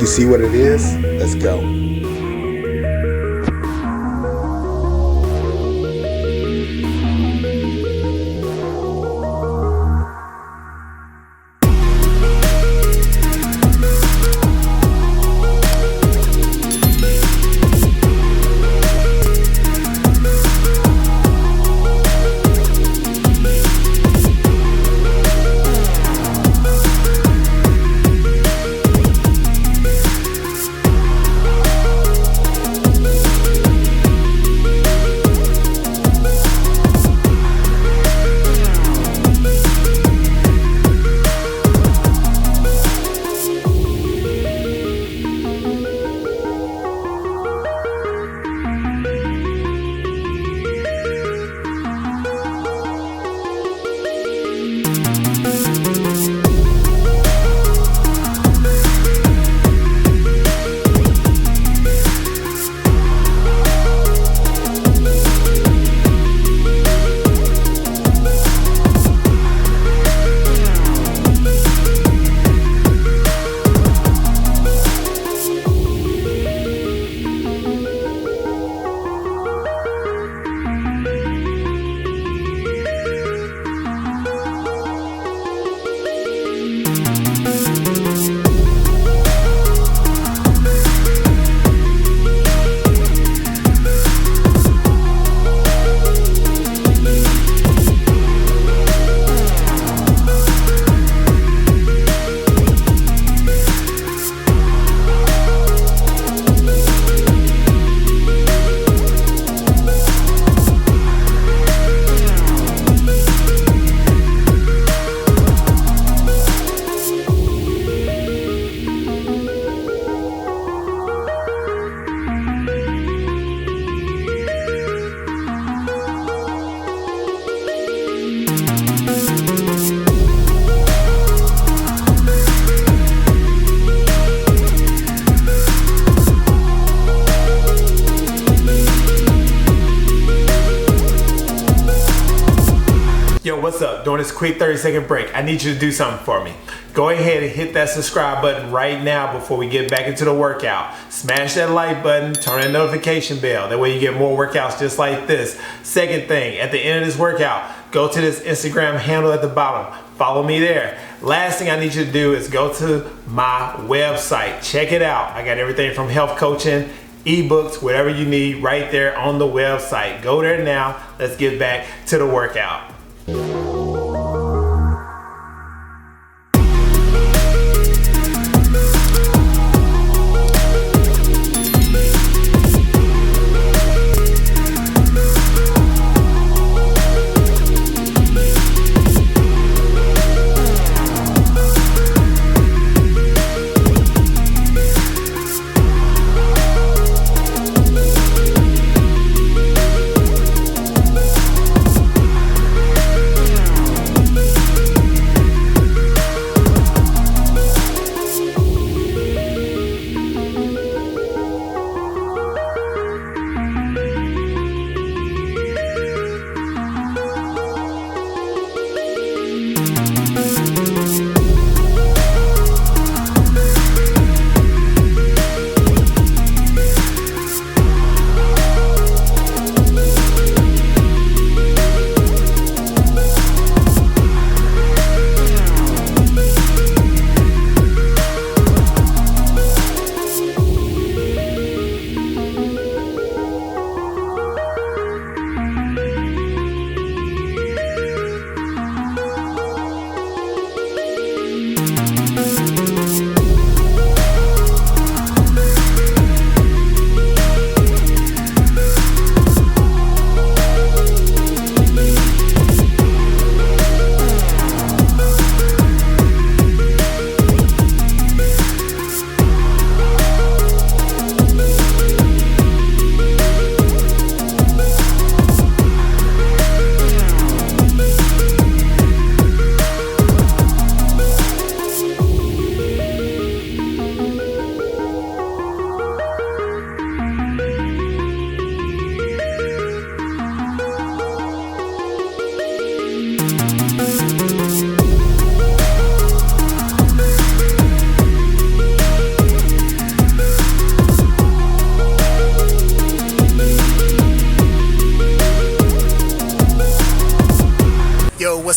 You see what it is? Let's go. Yo, what's up? During this quick 30-second break, I need you to do something for me. Go ahead and hit that subscribe button right now before we get back into the workout. Smash that like button, turn that notification bell. That way you get more workouts just like this. Second thing, at the end of this workout, go to this Instagram handle at the bottom. Follow me there. Last thing I need you to do is go to my website. Check it out. I got everything from health coaching, ebooks, whatever you need right there on the website. Go there now. Let's get back to the workout.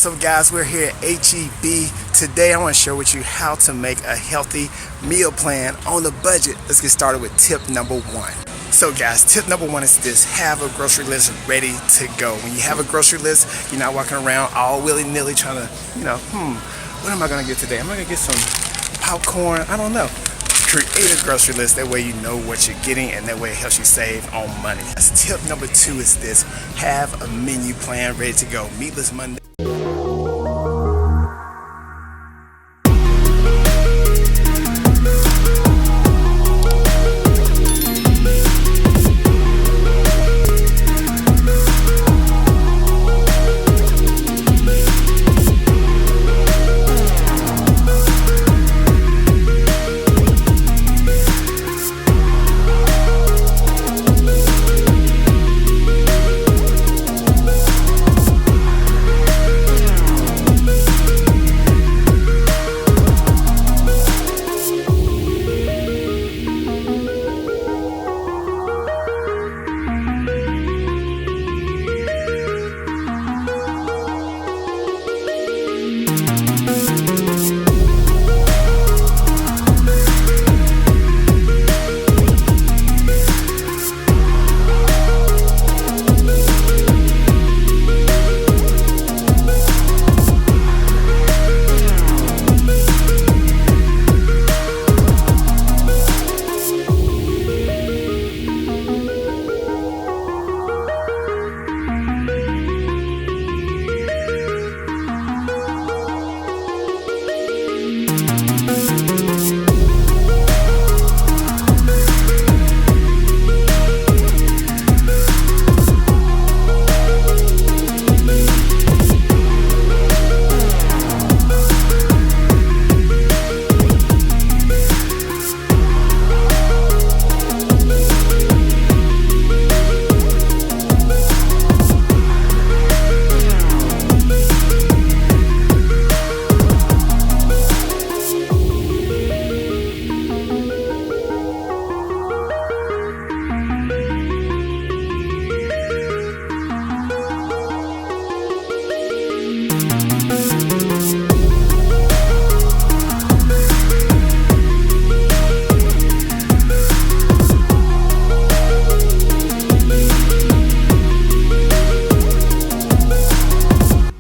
What's up, guys? We're here at HEB. Today I want to share with you how to make a healthy meal plan on a budget. Let's get started with tip number one. So guys, tip number one is this: have a grocery list ready to go. When you have a grocery list, you're not walking around all willy-nilly trying to, what am I gonna get today? Am I gonna get some popcorn? I don't know. Create a grocery list, that way you know what you're getting, and that way it helps you save on money. That's tip number two is this: have a menu plan ready to go. Meatless Monday.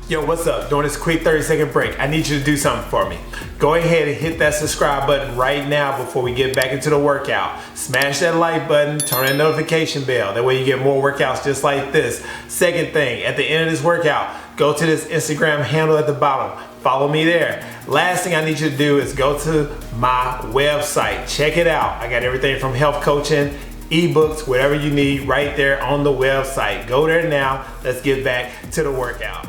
Yo, what's up? During this quick 30-second break, I need you to do something for me. Go ahead and hit that subscribe button right now before we get back into the workout. Smash that like button, turn that notification bell. That way you get more workouts just like this. Second thing, at the end of this workout, go to this Instagram handle at the bottom. Follow me there. Last thing I need you to do is go to my website. Check it out. I got everything from health coaching, ebooks, whatever you need right there on the website. Go there now. Let's get back to the workout.